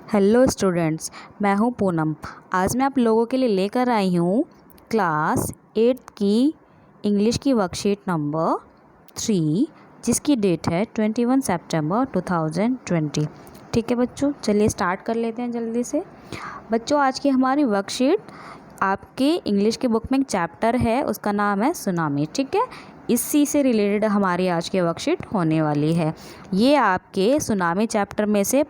Hello students, मैं हूं पूनम। आज मैं आप लोगों के लिए लेकर आई हूं क्लास 8 की इंग्लिश की वर्कशीट नंबर 3, जिसकी डेट है 21 सितंबर 2020। ठीक है बच्चों, चलिए स्टार्ट कर लेते हैं जल्दी से। बच्चों, आज की हमारी वर्कशीट आपके इंग्लिश के बुक में एक चैप्टर है, उसका नाम है सुनामी। ठीक है, इसी से रिलेटेड हमारी आज की वर्कशीट होने वाली है। ये आपके सुनामी चैप्टर में से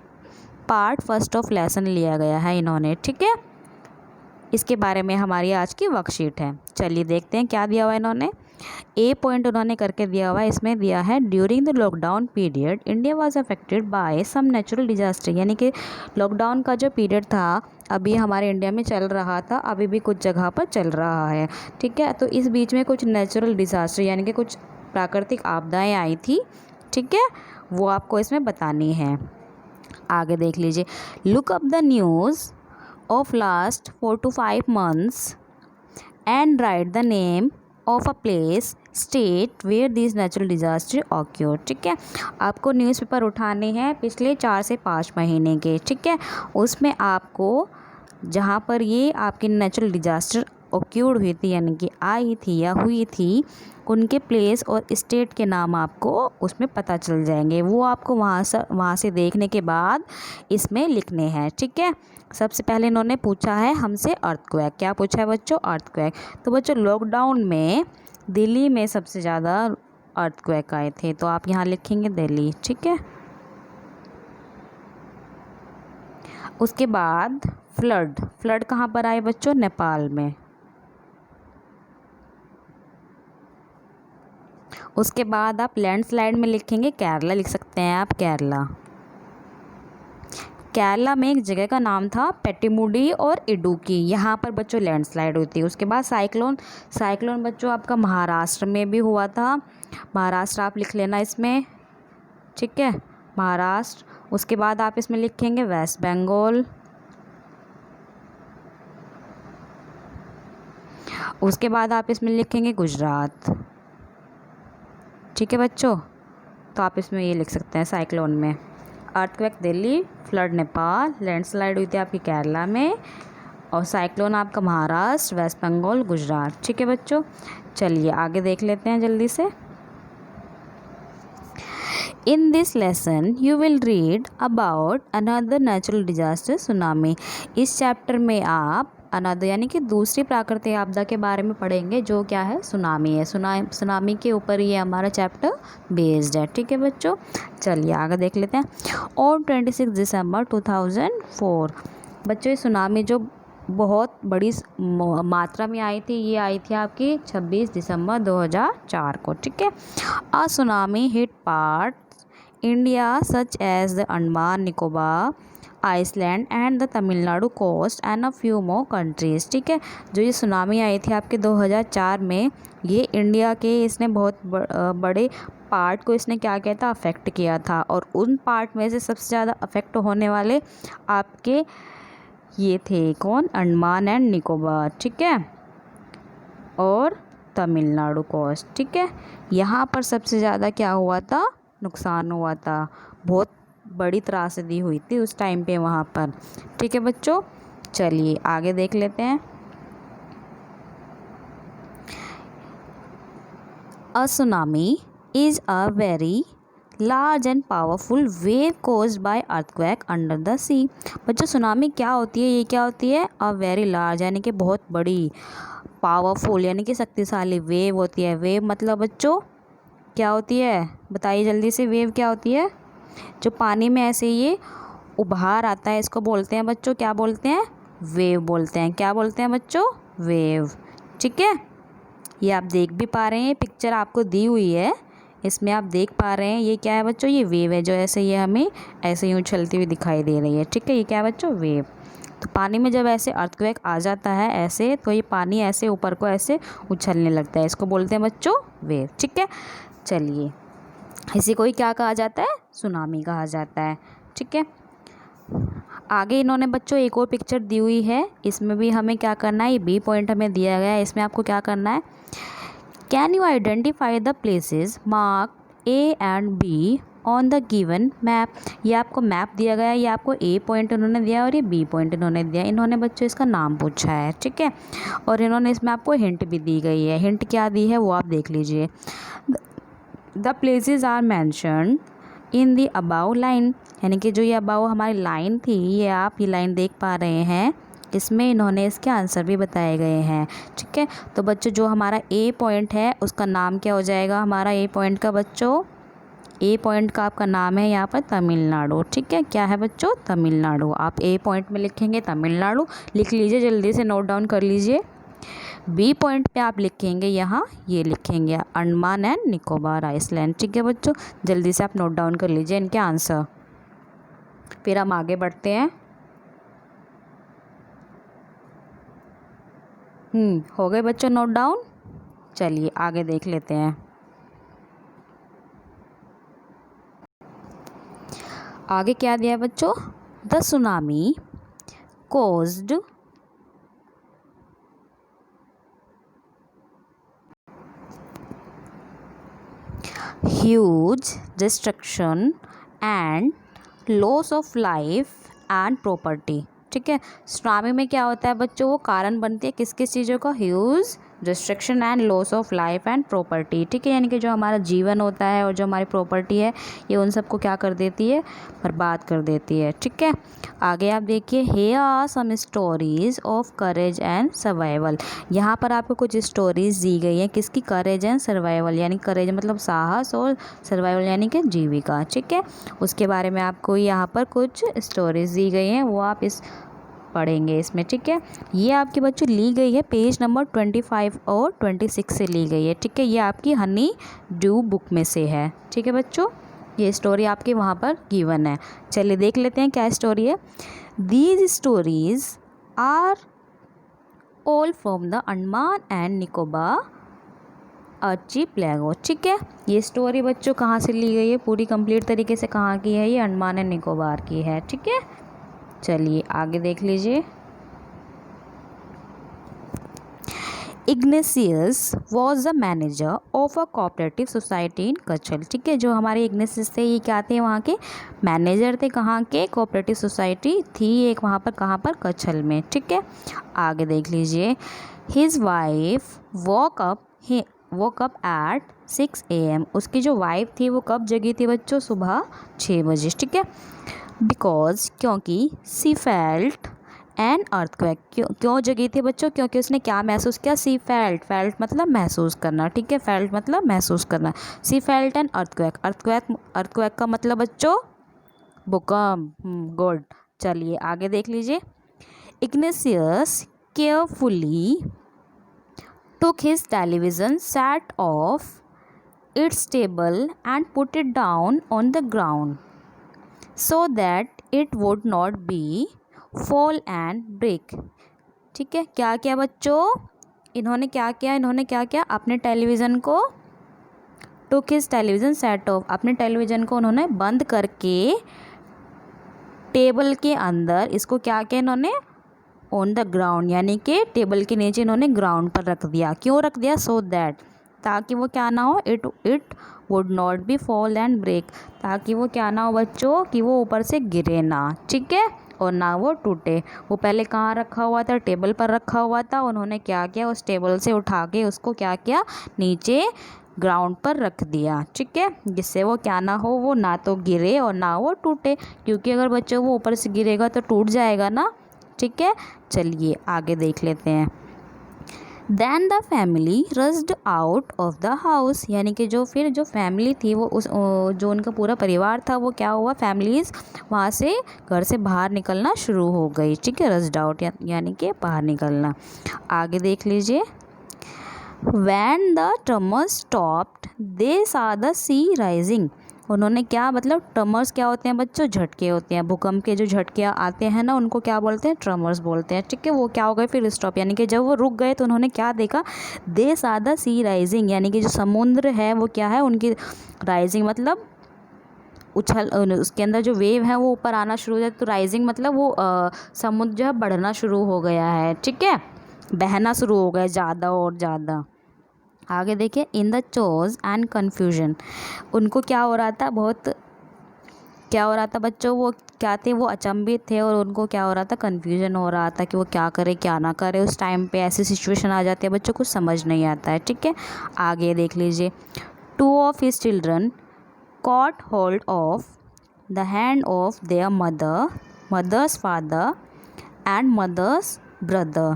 पार्ट फर्स्ट ऑफ लेसन लिया गया है इन्होंने। ठीक है, इसके बारे में हमारी आज की वर्कशीट है। चलिए देखते हैं क्या दिया हुआ है इन्होंने। ए पॉइंट उन्होंने करके दिया हुआ है, इसमें दिया है during the lockdown period India was affected by some natural disaster. यानी कि लॉकडाउन का जो पीरियड था अभी हमारे इंडिया में चल रहा था, अभी भी कुछ जगह पर चल रहा है। ठीक है, तो इस बीच में कुछ नेचुरल डिजास्टर यानी कि कुछ प्राकृतिक आपदाएँ आई थी। ठीक है, वो आपको इसमें बतानी है। आगे देख लीजिए। Look up the news of last 4 to 5 months and write the name of a place state where this natural disaster occur. ठीक है, आपको न्यूज़पेपर उठाने हैं पिछले 4 से 5 महीने के। ठीक है, उसमें आपको जहाँ पर ये आपकी नेचुरल डिजास्टर ऑक्योर्ड हुई थी यानी कि आई थी या हुई थी, उनके प्लेस और स्टेट के नाम आपको उसमें पता चल जाएंगे। वो आपको वहाँ से देखने के बाद इसमें लिखने हैं। ठीक है, सबसे पहले इन्होंने पूछा है हमसे अर्थक्वेक। क्या पूछा है बच्चों? अर्थक्वेक। तो बच्चों, लॉकडाउन में दिल्ली में सबसे ज़्यादा अर्थक्वेक आए थे, तो आप यहाँ लिखेंगे दिल्ली। ठीक है, उसके बाद फ्लड कहाँ पर आए बच्चों? नेपाल में। उसके बाद आप लैंडस्लाइड में लिखेंगे केरला, लिख सकते हैं आप केरला। केरला में एक जगह का नाम था पेटिमुडी और इडुक्की, यहाँ पर बच्चों लैंडस्लाइड हुई थी। उसके बाद साइक्लोन बच्चों आपका महाराष्ट्र में भी हुआ था। महाराष्ट्र आप लिख लेना इसमें। ठीक है, महाराष्ट्र। उसके बाद आप इसमें लिखेंगे वेस्ट बंगाल। उसके बाद आप इसमें लिखेंगे गुजरात। ठीक है बच्चों, तो आप इसमें ये लिख सकते हैं साइक्लोन में earthquake Delhi, flood Nepal, landslide हुई थी आपकी केरला में, और साइक्लोन आपका महाराष्ट्र, वेस्ट बंगाल, गुजरात। ठीक है बच्चों, चलिए आगे देख लेते हैं जल्दी से। In this lesson, you will read about another natural disaster, tsunami. इस चैप्टर में आप अनदर यानी कि दूसरी प्राकृतिक आपदा के बारे में पढ़ेंगे, जो क्या है? सुनामी है। सुनामी के ऊपर ये हमारा चैप्टर बेस्ड है। ठीक है बच्चों, चलिए आगे देख लेते हैं। और 26 दिसंबर 2004 बच्चों, ये सुनामी जो बहुत बड़ी मात्रा में आई थी, ये आई थी आपकी 26 दिसंबर 2004 को। ठीक है, a tsunami hit part India such as the Andaman Nicobar island and the Tamil Nadu coast and a few more countries. ठीक है, जो ये सुनामी आई थी आपके 2004 में, ये इंडिया के इसने बहुत बड़े पार्ट को इसने क्या किया था? अफेक्ट किया था। और उन पार्ट में से सबसे ज़्यादा अफेक्ट होने वाले आपके ये थे कौन? अंडमान एंड निकोबार। ठीक है, और तमिलनाडु कोस्ट। ठीक है, यहाँ पर सबसे ज़्यादा क्या हुआ था? नुकसान हुआ था, बहुत बड़ी त्रासदी हुई थी उस टाइम पे वहाँ पर। ठीक है बच्चों, चलिए आगे देख लेते हैं। A tsunami is a very large and powerful wave caused by earthquake under the sea. बच्चों, सुनामी क्या होती है? ये क्या होती है? अ वेरी लार्ज यानी कि बहुत बड़ी, पावरफुल यानी कि शक्तिशाली वेव होती है। वेव मतलब बच्चों क्या होती है? बताइए जल्दी से, वेव क्या होती है? जो पानी में ऐसे ये उभार आता है, इसको बोलते हैं बच्चों, क्या बोलते हैं? वेव बोलते हैं। क्या बोलते हैं बच्चों? वेव। ठीक है, ये आप देख भी पा रहे हैं, पिक्चर आपको दी हुई है, इसमें आप देख पा रहे हैं ये क्या है बच्चों? ये वेव है, जो ऐसे ये हमें ऐसे ही उछलती हुई दिखाई दे रही है। ठीक है, ये क्या है बच्चों? वेव। तो पानी में जब ऐसे अर्थक्वेक आ जाता है ऐसे, तो ये पानी ऐसे ऊपर को ऐसे उछलने लगता है, इसको बोलते हैं बच्चों वेव। ठीक है, चलिए इसी को ही क्या कहा जाता है? सुनामी कहा जाता है। ठीक है, आगे इन्होंने बच्चों एक और पिक्चर दी हुई है, इसमें भी हमें क्या करना है? ये बी पॉइंट हमें दिया गया है, इसमें आपको क्या करना है? Can you identify the places mark A and be on the given map. ये आपको मैप दिया गया है, ये आपको ए पॉइंट इन्होंने दिया और ये बी पॉइंट इन्होंने दिया। इन्होंने बच्चों इसका नाम पूछा है, ठीक है, और इन्होंने इसमें आपको हिंट भी दी गई है। हिंट क्या दी है वो आप देख लीजिए। The places are mentioned in the above line, यानी कि जो ये अबाउ हमारी लाइन थी, ये आप ये लाइन देख पा रहे हैं, इसमें इन्होंने इसके आंसर भी बताए गए हैं, ठीक है। तो बच्चों जो हमारा ए पॉइंट है उसका नाम क्या हो जाएगा, हमारा ए पॉइंट का बच्चों, ए पॉइंट का आपका नाम है यहाँ पर तमिलनाडु, ठीक है। क्या है बच्चों, तमिलनाडु। आप ए पॉइंट में लिखेंगे तमिलनाडु, लिख लीजिए, जल्दी से नोट डाउन कर लीजिए। बी पॉइंट पे आप लिखेंगे यहाँ, ये लिखेंगे अंडमान एंड निकोबार आइसलैंड, ठीक है बच्चों। जल्दी से आप नोट डाउन कर लीजिए इनके आंसर, फिर हम आगे बढ़ते हैं। हो गए बच्चों नोट डाउन। चलिए आगे देख लेते हैं। आगे क्या दिया है बच्चों, the tsunami caused huge destruction and loss of life and property, ठीक है। सुनामी में क्या होता है बच्चों, वो कारण बनती है किस किस चीज़ों का, huge destruction and loss of life and property, ठीक है। यानी कि जो हमारा जीवन होता है और जो हमारी प्रॉपर्टी है, ये उन सबको क्या कर देती है, बर्बाद कर देती है, ठीक है। आगे आप देखिए, here are some stories of courage and survival. यहाँ पर आपको कुछ स्टोरीज दी गई हैं, किसकी, करेज एंड सर्वाइवल, यानी करेज मतलब साहस और सर्वाइवल यानी कि जीविका, ठीक है। उसके बारे में आपको यहाँ पर कुछ स्टोरीज दी गई हैं, वो आप इस पढ़ेंगे इसमें, ठीक है। ये आपके बच्चों ली गई है पेज नंबर 25 और 26 से ली गई है, ठीक है। ये आपकी हनी ड्यू बुक में से है, ठीक है बच्चों। ये स्टोरी आपके वहाँ पर गिवन है। चलिए देख लेते हैं क्या स्टोरी है। These stories are all from the Andaman and Nicobar archipelago, ठीक है। ये स्टोरी बच्चों कहाँ से ली गई है, पूरी कंप्लीट तरीके से कहाँ की है, ये अंडमान एंड निकोबार की है, ठीक है। चलिए आगे देख लीजिए। Ignatius was the manager of a cooperative society in Katchal, ठीक है। जो हमारे इग्नेशियस थे, ये क्या थे, वहाँ के मैनेजर थे, कहाँ के, कोऑपरेटिव सोसाइटी थी एक वहाँ पर, कहाँ पर, कच्छल में, ठीक है। आगे देख लीजिए। His wife walk up at 6 AM। उसकी जो वाइफ थी वो कब जगी थी बच्चों, सुबह 6 बजे, ठीक है। बिकॉज, क्योंकि सी फेल्ट एन अर्थक्वेक, क्यों जगी थी बच्चों, क्योंकि उसने क्या महसूस किया, सी फेल्ट मतलब महसूस करना, ठीक है। फेल्ट मतलब महसूस करना। सी फेल्ट एन अर्थक्वेक का मतलब बच्चों भूकंप, गुड। चलिए आगे देख लीजिए। Ignatius carefully took his television set off its table and put it down on the ground so that it would not be fall and break, ठीक है। क्या किया बच्चों, इन्होंने क्या किया, अपने टेलीविज़न को, took his television set off, अपने टेलीविज़न को उन्होंने बंद करके टेबल के अंदर इसको क्या किया इन्होंने, ऑन द ग्राउंड, यानी कि टेबल के नीचे इन्होंने ग्राउंड पर रख दिया। क्यों रख दिया, सो दैट, ताकि वो क्या ना हो, it would not be fall and break, ताकि वो क्या ना हो बच्चों, कि वो ऊपर से गिरे ना, ठीक है, और ना वो टूटे। वो पहले कहाँ रखा हुआ था, टेबल पर रखा हुआ था। उन्होंने क्या किया, उस टेबल से उठा के उसको क्या किया, नीचे ग्राउंड पर रख दिया, ठीक है, जिससे वो क्या ना हो, वो ना तो गिरे और ना वो टूटे, क्योंकि अगर बच्चों वो ऊपर से गिरेगा तो टूट जाएगा ना, ठीक है। चलिए आगे देख लेते हैं। Then the family rushed out of the house, यानी कि जो फैमिली थी वो जो उनका पूरा परिवार था वो क्या हुआ, फैमिलीज वहाँ से घर से बाहर निकलना शुरू हो गई, ठीक है। रस्ड आउट यानी कि बाहर निकलना। आगे देख लीजिए। When the tremors stopped they saw the sea rising, उन्होंने क्या, मतलब ट्रमर्स क्या होते हैं बच्चों, झटके होते हैं, भूकंप के जो झटके आते हैं ना उनको क्या बोलते हैं, ट्रमर्स बोलते हैं, ठीक है। वो क्या हो गए फिर स्टॉप, यानी कि जब वो रुक गए तो उन्होंने क्या देखा, they saw the sea rising, यानी कि जो समुद्र है वो क्या है, उनकी राइजिंग मतलब उछल, उसके अंदर जो वेव है वो ऊपर आना शुरू हो जाए, तो राइजिंग मतलब वो समुद्र जो है बढ़ना शुरू हो गया है, ठीक है, बहना शुरू हो गया ज़्यादा और ज़्यादा। आगे देखिए। In the chose and confusion, उनको क्या हो रहा था, बहुत क्या हो रहा था बच्चों, वो क्या थे, वो अचंभित थे और उनको क्या हो रहा था, कन्फ्यूजन हो रहा था कि वो क्या करे क्या ना करे। उस टाइम पे ऐसी सिचुएशन आ जाती है बच्चों, कुछ समझ नहीं आता है। ठीक है, आगे देख लीजिए। 2 of his children caught hold of the hand of their mother's father and mother's brother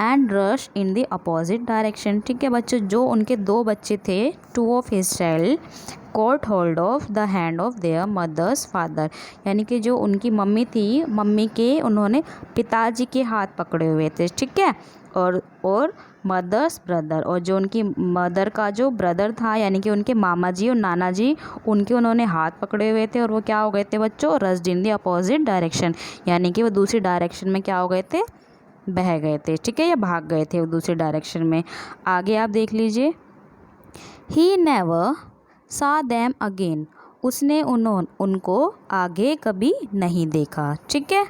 and rushed in the opposite direction। ठीक है बच्चों, जो उनके 2 बच्चे थे, 2 of his child caught hold of the hand of their mother's father, यानी कि जो उनकी मम्मी थी, मम्मी के उन्होंने पिताजी के हाथ पकड़े हुए थे। ठीक है, और मदर्स ब्रदर, और जो उनकी मदर का जो ब्रदर था यानी कि उनके मामा जी और नाना जी, उनके उन्होंने हाथ पकड़े हुए थे और वो क्या हो गए थे बच्चों, rushed in the opposite direction, यानी कि वो दूसरी डायरेक्शन में क्या हो गए थे, बह गए थे। ठीक है, या भाग गए थे वो दूसरी डायरेक्शन में। आगे आप देख लीजिए। ही नेवर सा देम अगेन, उसने उनको आगे कभी नहीं देखा। ठीक है।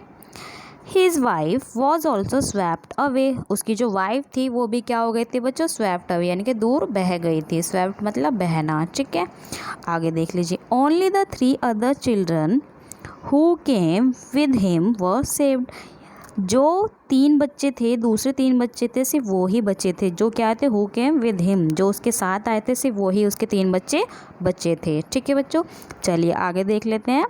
His wife was also swept away, उसकी जो वाइफ थी वो भी क्या हो गई थी बच्चों, स्वेप्ट अवे, यानी कि दूर बह गई थी। स्वेप्ट मतलब बहना। ठीक है, आगे देख लीजिए। Only the 3 other children who came with him were saved, जो 3 बच्चे थे, दूसरे 3 बच्चे थे, सिर्फ वो ही बच्चे थे जो क्या थे, हु केम विद हिम, जो उसके साथ आए थे, सिर्फ वही उसके 3 बच्चे थे। ठीक है बच्चों, चलिए आगे देख लेते हैं।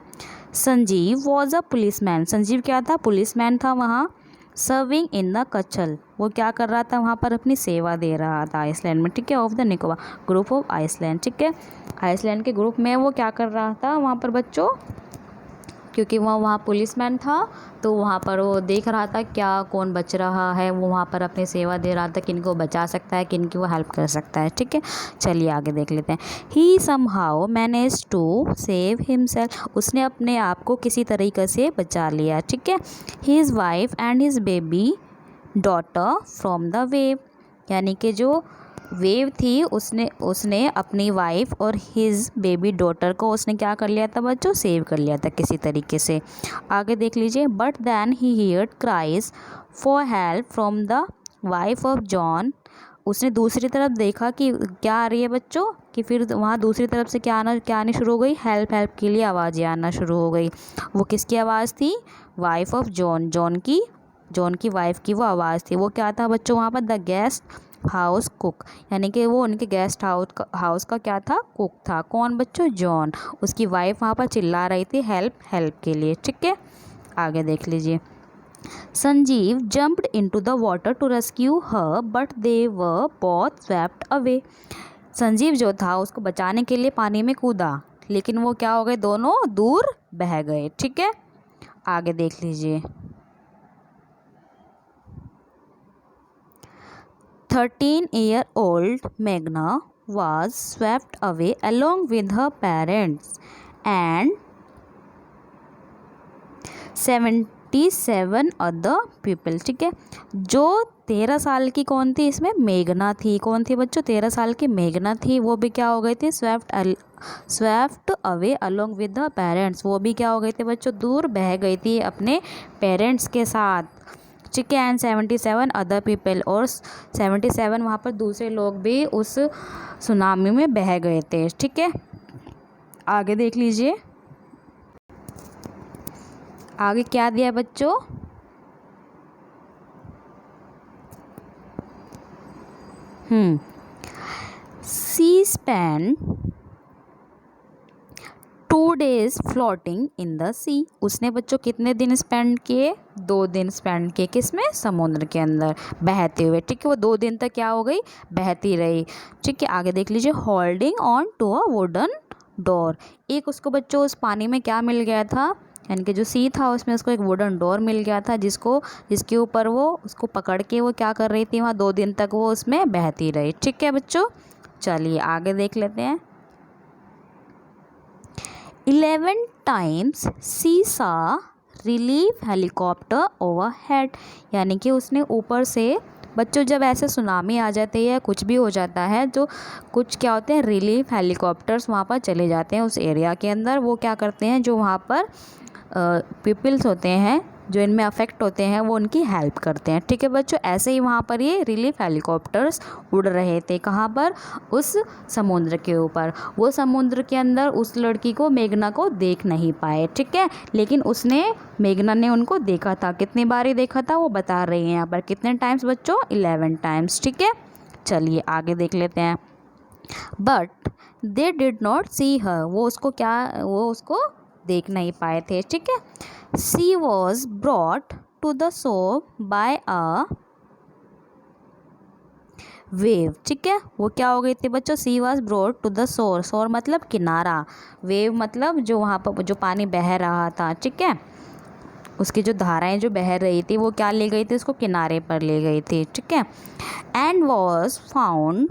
Sanjeev was a policeman, Sanjeev क्या था, पुलिसमैन था वहाँ। सर्विंग इन द कच्छल, वो क्या कर रहा था वहाँ पर, अपनी सेवा दे रहा था आइसलैंड में। ठीक है, of the Nicobar group of island. ठीक है, आइसलैंड के ग्रुप में वो क्या कर रहा था वहाँ पर बच्चों, क्योंकि वहाँ पुलिसमैन था तो वहाँ पर वो देख रहा था क्या कौन बच रहा है, वो वहाँ पर अपनी सेवा दे रहा था, किन को बचा सकता है, किन की वो हेल्प कर सकता है। ठीक है, चलिए आगे देख लेते हैं। He somehow manage to save himself, उसने अपने आप को किसी तरीके से बचा लिया। ठीक है। His wife and his baby daughter from the wave, यानी कि जो वेव थी उसने अपनी वाइफ और हिज बेबी डॉटर को उसने क्या कर लिया था बच्चों, सेव कर लिया था किसी तरीके से। आगे देख लीजिए। But then he heard cries for help from the wife of John, उसने दूसरी तरफ देखा कि क्या आ रही है बच्चों, कि फिर वहाँ दूसरी तरफ से क्या आनी शुरू हो गई, हेल्प के लिए आवाज़ें आना शुरू हो गई। वो किसकी आवाज़ थी, वाइफ ऑफ जॉन, जॉन की वाइफ की वो आवाज़ थी। वो क्या था बच्चों वहाँ पर, द गेस्ट हाउस कुक, यानी कि वो उनके गेस्ट हाउस का क्या था, कुक था। कौन बच्चों, जॉन। उसकी वाइफ वहाँ पर चिल्ला रही थी हेल्प के लिए। ठीक है, आगे देख लीजिए। Sanjeev jumped into the water to rescue her but they were both swept away, Sanjeev जो था उसको बचाने के लिए पानी में कूदा, लेकिन वो क्या हो गए, दोनों दूर बह गए। ठीक है, आगे देख लीजिए। 13-year-old Meghna was swept away along with her parents and 77 other people। ठीक है, जो 13 साल की कौन थी इसमें, मेघना थी। कौन थी बच्चों, 13 साल की मेघना थी। वो भी क्या हो गई थी, swept away along with the parents, वो भी क्या हो गई थी बच्चों, दूर बह गई थी अपने पेरेंट्स के साथ। ठीक है, एंड 77 अदर पीपल, और 77 वहाँ पर दूसरे लोग भी उस सुनामी में बह गए थे। ठीक है, आगे देख लीजिए। आगे क्या दिया बच्चों, she spend 2 days floating in the sea, उसने बच्चों कितने दिन स्पेंड किए, 2 दिन स्पेंड किए, किसमें, समुद्र के अंदर बहते हुए। ठीक है, वो 2 दिन तक क्या हो गई, बहती रही। ठीक है, आगे देख लीजिए। Holding on to a wooden door, एक उसको बच्चों उस पानी में क्या मिल गया था, यानी कि जो सी था उसमें उसको एक वुडन डोर मिल गया था, जिसके ऊपर वो उसको पकड़ के वो क्या कर रही थी, वहाँ 2 दिन तक वो उसमें बहती रही। ठीक है बच्चों, चलिए आगे देख लेते हैं। 11 times सी सा रिलीफ हेलीकॉप्टर ओवरहेड, यानी कि उसने ऊपर से बच्चों जब ऐसे सुनामी आ जाती है, कुछ भी हो जाता है, तो कुछ क्या होते हैं, रिलीफ हेलीकॉप्टर्स वहाँ पर चले जाते हैं उस एरिया के अंदर। वो क्या करते हैं, जो वहाँ पर पीपल्स होते हैं, जो इनमें अफेक्ट होते हैं वो उनकी हेल्प करते हैं। ठीक है बच्चों, ऐसे ही वहाँ पर ये रिलीफ हेलीकॉप्टर्स उड़ रहे थे। कहाँ पर? उस समुद्र के ऊपर। वो समुद्र के अंदर उस लड़की को, मेघना को देख नहीं पाए। ठीक है, लेकिन मेघना ने उनको देखा था। कितनी बारी देखा था वो बता रही हैं यहाँ पर। कितने टाइम्स बच्चों? 11 टाइम्स। ठीक है, चलिए आगे देख लेते हैं। But they did not see her, वो उसको देख नहीं पाए थे। ठीक है, she was brought to the shore by a wave. ठीक है, वो क्या हो गई थी बच्चों? She was brought to the shore. Shore मतलब किनारा, वेव मतलब जो वहाँ पर जो पानी बह रहा था। ठीक है, उसकी जो धाराएं जो बह रही थी वो क्या ले गई थी? उसको किनारे पर ले गई थी। ठीक है, and was found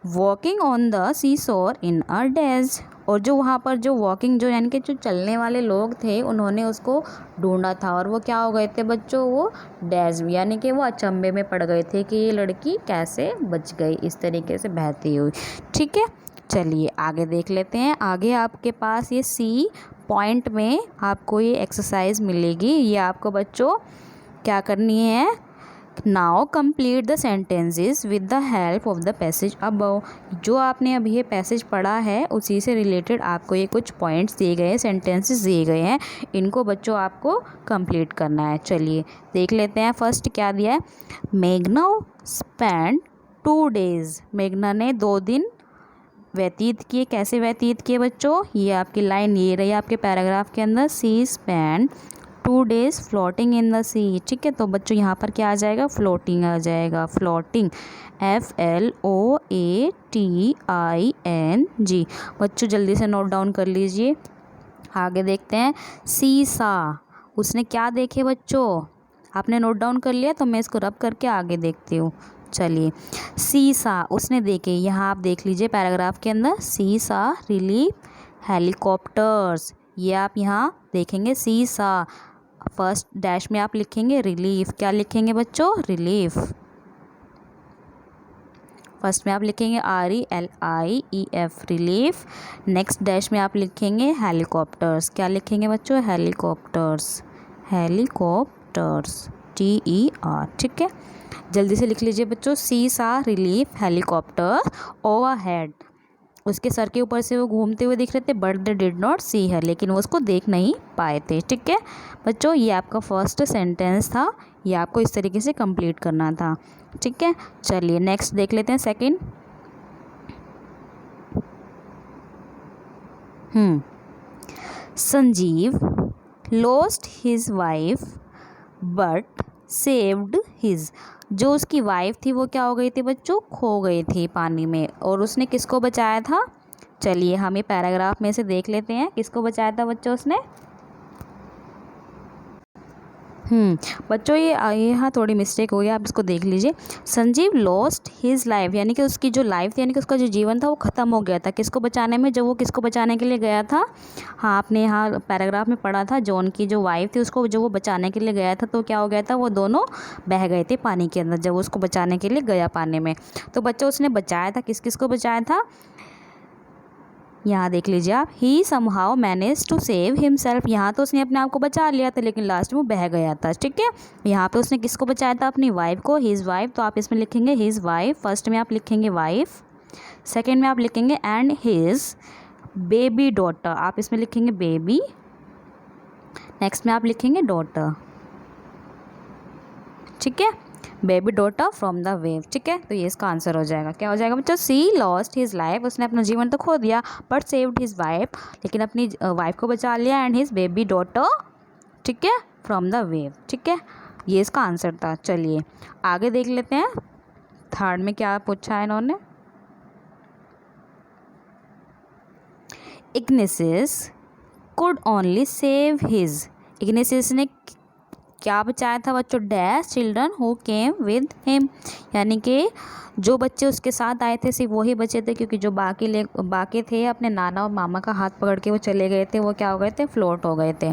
walking on the sea shore in a days. और जो वहाँ पर जो वॉकिंग, जो यानी कि जो चलने वाले लोग थे, उन्होंने उसको ढूंढा था। और वो क्या हो गए थे बच्चों? वो डेज, यानी कि वो अचंभे में पड़ गए थे कि ये लड़की कैसे बच गई इस तरीके से बहती हुई। ठीक है, चलिए आगे देख लेते हैं। आगे आपके पास ये सी पॉइंट में आपको ये एक्सरसाइज मिलेगी। ये आपको बच्चों क्या करनी है? Now complete the sentences with the help of the passage above. जो आपने अभी ये पैसेज पढ़ा है उसी से रिलेटेड आपको ये कुछ पॉइंट्स दिए गए हैं, सेंटेंसेस दिए गए हैं। इनको बच्चों आपको कंप्लीट करना है। चलिए देख लेते हैं। फर्स्ट क्या दिया है? मेघना स्पेंड 2 days। मेघना ने 2 दिन व्यतीत किए। कैसे व्यतीत किए बच्चों? ये आपकी लाइन ये रही आपके पैराग्राफ के अंदर। She spend 2 days floating in the sea. ठीक है, तो बच्चों यहाँ पर क्या आ जाएगा? फ्लोटिंग आ जाएगा। Floating, FLOATING। बच्चों जल्दी से नोट डाउन कर लीजिए। आगे देखते हैं। सी सा, उसने क्या देखे बच्चों? आपने नोट डाउन कर लिया? तो मैं इसको रब करके आगे देखती हूँ। चलिए, सी सा उसने देखे। यहाँ आप देख लीजिए पैराग्राफ के अंदर, सी सा रिलीफ हेलीकॉप्टर्स। ये आप यहाँ देखेंगे सी सा। फर्स्ट डैश में आप लिखेंगे रिलीफ। क्या लिखेंगे बच्चों? रिलीफ। फर्स्ट में आप लिखेंगे RELIEF, रिलीफ। नेक्स्ट डैश में आप लिखेंगे हेलीकॉप्टर्स। क्या लिखेंगे बच्चों? हेलीकॉप्टर्स। Helicopters, TER। ठीक है, जल्दी से लिख लीजिए बच्चों। सी सा रिलीफ हेलीकॉप्टर ओवरहेड। उसके सर के ऊपर से वो घूमते हुए दिख रहे थे। But they did not see हर, लेकिन वो उसको देख नहीं पाए थे। ठीक है बच्चों, ये आपका फर्स्ट सेंटेंस था। ये आपको इस तरीके से कंप्लीट करना था। ठीक है, चलिए नेक्स्ट देख लेते हैं। Second, Sanjeev lost his wife but saved his. जो उसकी वाइफ थी वो क्या हो गई थी बच्चों? खो गई थी पानी में। और उसने किसको बचाया था? चलिए हम ये पैराग्राफ में से देख लेते हैं। किसको बचाया था बच्चों उसने? बच्चों ये यहाँ थोड़ी मिस्टेक हो गई, आप इसको देख लीजिए। संजीव लॉस्ट हिज लाइफ, यानी कि उसकी जो लाइफ थी, यानी कि उसका जो जीवन था वो ख़त्म हो गया था। किसको बचाने में? जब वो किसको बचाने के लिए गया था? हाँ, आपने यहाँ पैराग्राफ में पढ़ा था, जॉन की जो वाइफ थी उसको जो वो बचाने के लिए गया था, तो क्या हो गया था? वो दोनों बह गए थे पानी के अंदर जब वो उसको बचाने के लिए गया पानी में। तो बच्चों उसने बचाया था, किस किस को बचाया था? यहाँ देख लीजिए आप। He somehow manage to save himself. यहाँ तो उसने अपने आप को बचा लिया था, लेकिन लास्ट में वो बह गया था। ठीक है, यहाँ पे उसने किसको बचाया था? अपनी वाइफ को, हिज वाइफ। तो आप इसमें लिखेंगे हिज वाइफ। फर्स्ट में आप लिखेंगे वाइफ, सेकेंड में आप लिखेंगे एंड हिज बेबी डॉटर। आप इसमें लिखेंगे बेबी, नेक्स्ट में आप लिखेंगे डॉटर। ठीक है, baby daughter from the wave. ठीक है, तो ये इसका आंसर हो जाएगा। क्या हो जाएगा बच्चों? सी लॉस्ट हिज लाइफ, उसने अपना जीवन तो खो दिया, बट सेव्ड हिज वाइफ, लेकिन अपनी वाइफ को बचा लिया। एंड हिज बेबी डॉटर, ठीक है, फ्रॉम द वेव। ठीक है, ये इसका आंसर था। चलिए आगे देख लेते हैं। थर्ड में क्या पूछा है इन्होंने? इग्निसिस कुड ओनली सेव हिज। इग्निसिस ने क्या बचाया था बच्चों? Dash children who came with him, यानी कि जो बच्चे उसके साथ आए थे सिर्फ वही बचे थे, क्योंकि जो बाकी थे अपने नाना और मामा का हाथ पकड़ के वो चले गए थे, वो क्या हो गए थे? फ्लोट हो गए थे।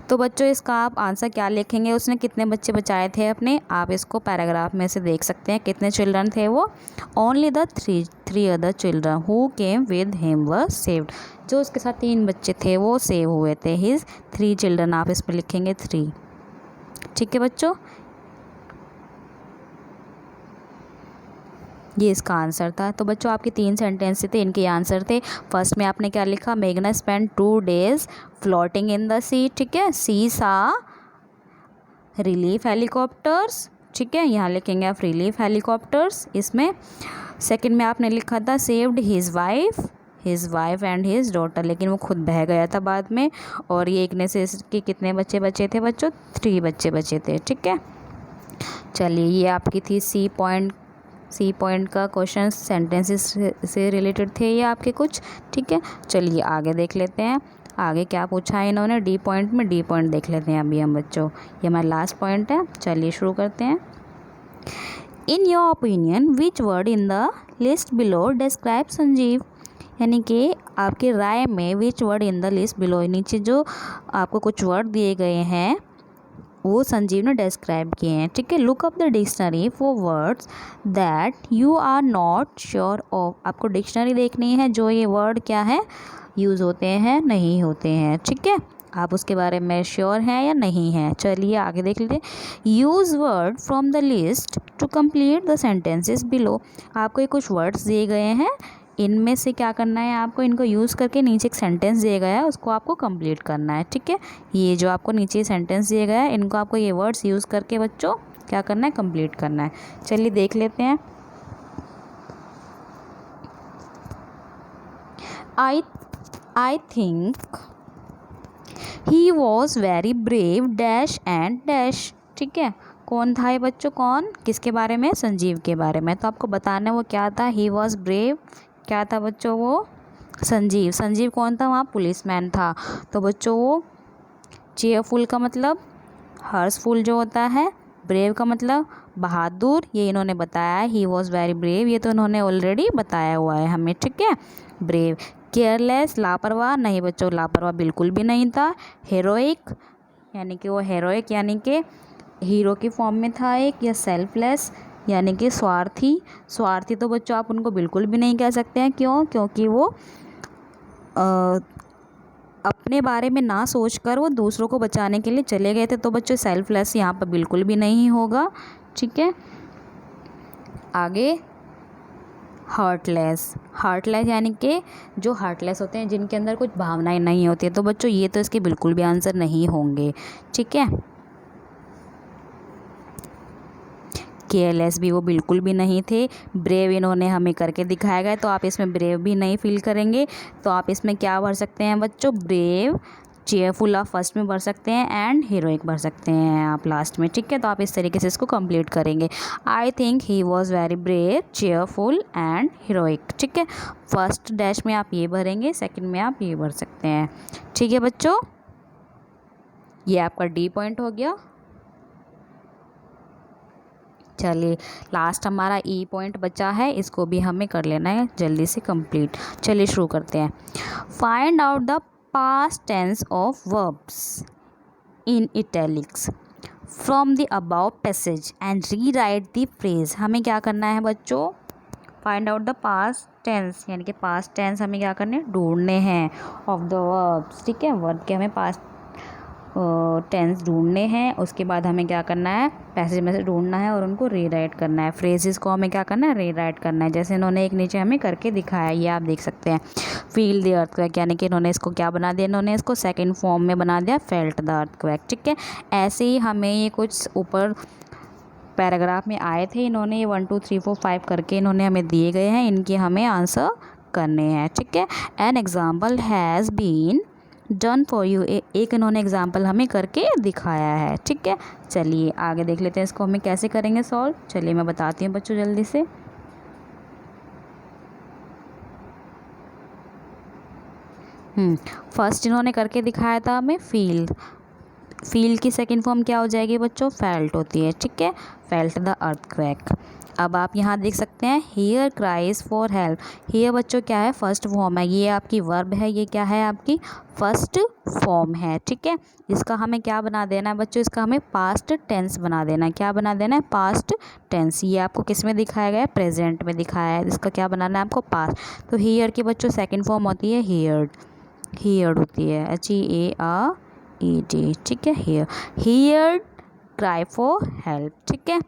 तो बच्चों इसका आप आंसर क्या लिखेंगे? उसने कितने बच्चे बचाए थे अपने? आप इसको पैराग्राफ में से देख सकते हैं। कितने चिल्ड्रन थे वो? Only the three other children who came with him were saved. जो उसके साथ 3 बच्चे थे वो सेव हुए थे। हिज 3 चिल्ड्रन, आप इसमें लिखेंगे 3। ठीक है बच्चों, ये इसका आंसर था। तो बच्चों आपके 3 सेंटेंस थे, इनके आंसर थे। फर्स्ट में आपने क्या लिखा, मेघना spend 2 days floating in the sea, ठीक है, सी सा रिलीफ हेलीकॉप्टर्स, ठीक है, यहाँ लिखेंगे आप रिलीफ हेलीकॉप्टर्स इसमें। सेकंड में आपने लिखा था saved his wife and his daughter, लेकिन वो खुद बह गया था बाद में। और ये इग्निस के कितने बच्चे बचे थे बच्चों, 3 बच्चे बचे थे, ठीक है। चलिए ये आपकी थी सी पॉइंट का क्वेश्चन, सेंटेंसेस से रिलेटेड थे ये आपके कुछ, ठीक है। चलिए आगे देख लेते हैं, आगे क्या पूछा है इन्होंने डी पॉइंट में। डी पॉइंट देख लेते हैं अभी हम बच्चों, ये हमारा लास्ट पॉइंट है। चलिए शुरू करते हैं। In your opinion which word in the list below describe Sanjeev, यानी कि आपकी राय में which word in the list below, नीचे जो आपको कुछ वर्ड दिए गए हैं वो संजीव ने डिस्क्राइब किए हैं, ठीक है। Look up the dictionary for words that you are not sure of, आपको डिक्शनरी देखनी है जो ये वर्ड क्या है यूज़ होते हैं नहीं होते हैं, ठीक है, आप उसके बारे में श्योर हैं या नहीं हैं। चलिए आगे देख लीजिए। Use word from the list to complete the sentences below, आपको ये कुछ वर्ड्स दिए गए हैं, इनमें से क्या करना है आपको, इनको यूज़ करके नीचे एक सेंटेंस दिया गया है उसको आपको कंप्लीट करना है, ठीक है। ये जो आपको नीचे सेंटेंस दिया गया है इनको आपको ये वर्ड्स यूज़ करके बच्चों क्या करना है, कंप्लीट करना है। चलिए देख लेते हैं। I think he was very brave dash and dash, ठीक है। कौन था ये बच्चों, कौन, किसके बारे में, संजीव के बारे में। तो आपको बताना है वो क्या था, ही वॉज ब्रेव, क्या था बच्चों वो, संजीव कौन था, वहाँ पुलिसमैन था। तो बच्चों वो चेयरफुल का मतलब हर्षफुल जो होता है, ब्रेव का मतलब बहादुर, ये इन्होंने बताया है। ही वॉज वेरी ब्रेव, ये तो इन्होंने ऑलरेडी बताया हुआ है हमें, ठीक है। ब्रेव, केयरलेस लापरवाह, नहीं बच्चों लापरवाह बिल्कुल भी नहीं था। हेरोइक, यानी कि वो हेरोइक यानी कि हीरो की फॉर्म में था एक, या सेल्फलेस यानी कि स्वार्थी तो बच्चों आप उनको बिल्कुल भी नहीं कह सकते हैं, क्यों, क्योंकि वो अपने बारे में ना सोचकर वो दूसरों को बचाने के लिए चले गए थे, तो बच्चों सेल्फलेस यहाँ पर बिल्कुल भी नहीं होगा, ठीक है। आगे हार्टलेस यानी कि जो हार्टलेस होते हैं जिनके अंदर कुछ भावनाएं नहीं होती है, तो बच्चों ये तो इसके बिल्कुल भी आंसर नहीं होंगे, ठीक है। केयरलेस भी वो बिल्कुल भी नहीं थे। ब्रेव इन्होंने हमें करके दिखाया गया, तो आप इसमें ब्रेव भी नहीं फील करेंगे, तो आप इसमें क्या भर सकते हैं बच्चों, ब्रेव, चेयरफुल आप फर्स्ट में भर सकते हैं एंड हीरोइक भर सकते हैं आप लास्ट में, ठीक है। तो आप इस तरीके से इसको कंप्लीट करेंगे। I think he was very brave, cheerful and heroic, ठीक है। फर्स्ट डैश में आप ये भरेंगे, सेकंड में आप ये भर सकते हैं, ठीक है बच्चों। ये आपका डी पॉइंट हो गया। चलिए लास्ट हमारा ई पॉइंट बचा है, इसको भी हमें कर लेना है जल्दी से कंप्लीट। चलिए शुरू करते हैं। Find out the past tense of verbs in italics from the above passage and rewrite the phrase. हमें क्या करना है बच्चों, find out the past tense, यानी कि पास्ट टेंस हमें क्या करने हैं, ढूंढने हैं ऑफ द वर्ब्स, ठीक है। वर्ब के हमें पास्ट टेंस ढूंढने हैं, उसके बाद हमें क्या करना है, पैसेज में से ढूंढना है और उनको रीराइट करना है। फ्रेजेस को हमें क्या करना है, रीराइट करना है, जैसे इन्होंने एक नीचे हमें करके दिखाया, ये आप देख सकते हैं। फील द अर्थक्वेक, यानी कि इन्होंने इसको क्या बना दिया, इन्होंने इसको सेकंड फॉर्म में बना दिया, फेल्ट द अर्थक्वेक, ठीक है। ऐसे ही हमें ये कुछ ऊपर पैराग्राफ में आए थे, इन्होंने ये 1 2 3 4 5 करके इन्होंने हमें दिए गए हैं, इनके हमें आंसर करने हैं, ठीक है। An example has been done for you, एक इन्होंने एग्जाम्पल हमें करके दिखाया है, ठीक है। चलिए आगे देख लेते हैं इसको हमें कैसे करेंगे सॉल्व। चलिए मैं बताती हूँ बच्चों जल्दी से। फर्स्ट इन्होंने करके दिखाया था हमें फील की सेकंड फॉर्म क्या हो जाएगी बच्चों, फेल्ट होती है, ठीक है, फेल्ट द अर्थक्वेक। अब आप यहाँ देख सकते हैं here cries for help, here बच्चों क्या है, फर्स्ट फॉर्म है, ये आपकी वर्ब है, ये क्या है आपकी फर्स्ट फॉर्म है, ठीक है। इसका हमें क्या बना देना है बच्चों, इसका हमें पास्ट टेंस बना देना है, क्या बना देना है, पास्ट टेंस। ये आपको किस में दिखाया गया है, प्रेजेंट में दिखाया है, इसका क्या बनाना है आपको, पास्ट। तो हियर की बच्चों सेकेंड फॉर्म होती है हियर्ड होती है, HEARED, ठीक है। Here cry for help. ठीक है,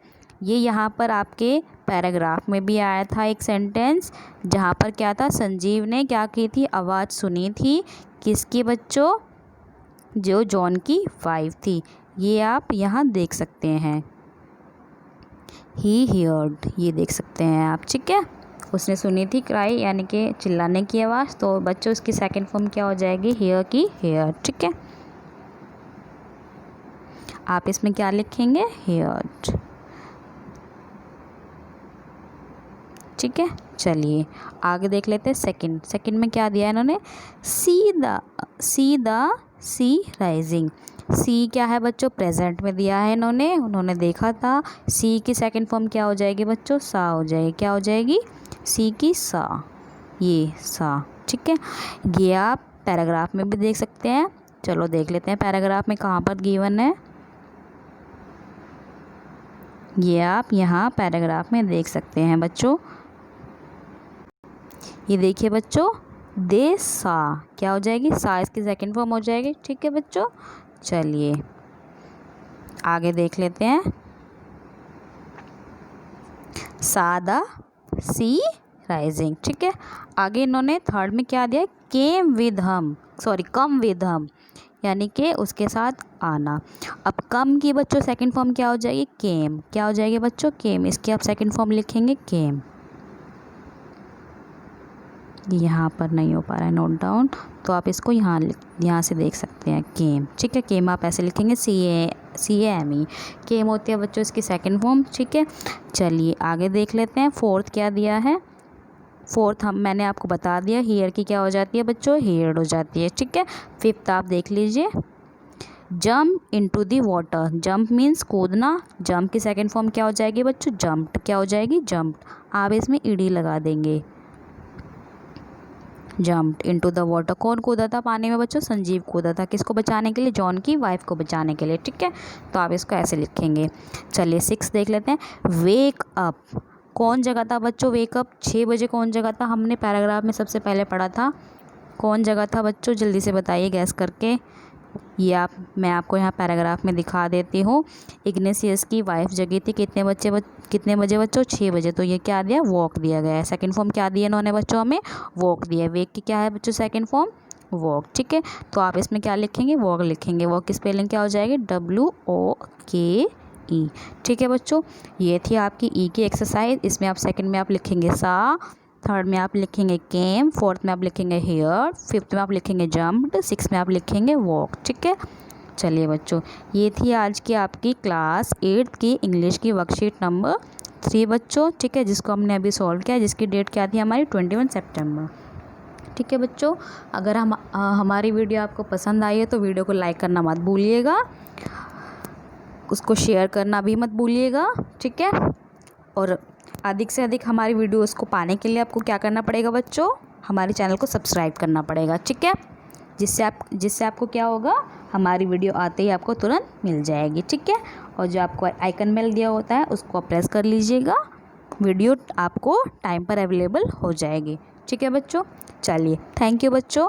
ये यहाँ पर आपके पैराग्राफ में भी आया था एक सेंटेंस, जहाँ पर क्या था, संजीव ने क्या की थी, आवाज़ सुनी थी। किसकी बच्चों, जो जॉन की वाइफ थी। ये आप यहाँ देख सकते हैं, ही हियर्ड, ये देख सकते हैं आप। ठीक है, उसने सुनी थी क्राई यानी कि चिल्लाने की आवाज़, तो बच्चों इसकी सेकंड फॉर्म क्या हो जाएगी, हियर की हेयर। ठीक है, आप इसमें क्या लिखेंगे, हियर्ड। ठीक है, चलिए आगे देख लेते हैं। सेकंड में क्या दिया है इन्होंने, सी द सी राइजिंग। सी क्या है बच्चों, प्रेजेंट में दिया है उन्होंने देखा था। सी की सेकंड फॉर्म क्या हो जाएगी बच्चों, सा हो जाएगी। क्या हो जाएगी, सी की सा, ये सा। ठीक है, ये आप पैराग्राफ में भी देख सकते हैं। चलो देख लेते हैं पैराग्राफ में कहाँ पर गिवन है। ये आप यहाँ पैराग्राफ में देख सकते हैं बच्चों। ये देखिए बच्चों, दे सा क्या हो जाएगी, सा इसकी सेकंड फॉर्म हो जाएगी। ठीक है बच्चों, चलिए आगे देख लेते हैं। सादा सी राइजिंग। ठीक है, आगे इन्होंने थर्ड में क्या दिया, कम विद हम, यानी कि उसके साथ आना। अब कम की बच्चों सेकंड फॉर्म क्या हो जाएगी, केम। क्या हो जाएगी बच्चों, केम। इसकी आप सेकंड फॉर्म लिखेंगे, केम। यहाँ पर नहीं हो पा रहा है नोट डाउन, तो आप इसको यहाँ से देख सकते हैं, केम। ठीक है, केम आप ऐसे लिखेंगे, CAME। केम होती है बच्चों इसकी सेकंड फॉर्म। ठीक है, चलिए आगे देख लेते हैं। फोर्थ क्या दिया है, फोर्थ मैंने आपको बता दिया, हेयर की क्या हो जाती है बच्चों, हेयर्ड हो जाती है। ठीक है, फिफ्थ आप देख लीजिए, jump into the water. Jump means कूदना, जंप की सेकंड फॉर्म क्या हो जाएगी बच्चों, जंप्ड। क्या हो जाएगी, जंप्ड। आप इसमें ईडी लगा देंगे, जंप्ड इनटू द वाटर। कौन कूदा था पानी में बच्चों, संजीव कूदा था। किसको बचाने के लिए, जॉन की वाइफ को बचाने के लिए। ठीक है, तो आप इसको ऐसे लिखेंगे। चलिए 6 देख लेते हैं, वेक अप। कौन जगह था बच्चों, वेक अप 6 बजे कौन जगह था, हमने पैराग्राफ में सबसे पहले पढ़ा था। कौन जगह था बच्चों, जल्दी से बताइए गैस करके। ये मैं आपको यहाँ पैराग्राफ में दिखा देती हूँ। इग्नेशियस की वाइफ जगी थी कितने बजे बच्चों, 6 बजे। तो ये क्या दिया, वॉक दिया गया है। सेकंड फॉर्म क्या दिया इन्होंने बच्चों हमें, वॉक दिया है। वेक की क्या है बच्चों सेकंड फॉर्म, वॉक। ठीक है, तो आप इसमें क्या लिखेंगे, वॉक लिखेंगे। वॉक की स्पेलिंग क्या हो जाएगी, WOKE। ठीक है बच्चों, ये थी आपकी ई की एक्सरसाइज। इसमें आप सेकंड में आप लिखेंगे सा, थर्ड में आप लिखेंगे केम, फोर्थ में आप लिखेंगे हेयर, फिफ्थ में आप लिखेंगे जम्प्ड, सिक्स में आप लिखेंगे वॉक। ठीक है, चलिए बच्चों, ये थी आज की आपकी क्लास 8 की इंग्लिश की वर्कशीट नंबर 3 बच्चों। ठीक है, जिसको हमने अभी सॉल्व किया, जिसकी डेट क्या थी हमारी 21 सितंबर। ठीक है बच्चों, अगर हमारी वीडियो आपको पसंद आई है तो वीडियो को लाइक करना मत भूलिएगा, उसको शेयर करना भी मत भूलिएगा। ठीक है, और अधिक से अधिक हमारी वीडियोस को पाने के लिए आपको क्या करना पड़ेगा बच्चों, हमारे चैनल को सब्सक्राइब करना पड़ेगा। ठीक है, जिससे आपको क्या होगा, हमारी वीडियो आते ही आपको तुरंत मिल जाएगी। ठीक है, और जो आपको आइकन मेल दिया होता है उसको प्रेस कर लीजिएगा, वीडियो आपको टाइम पर अवेलेबल हो जाएगी। ठीक है बच्चों, चलिए थैंक यू बच्चों।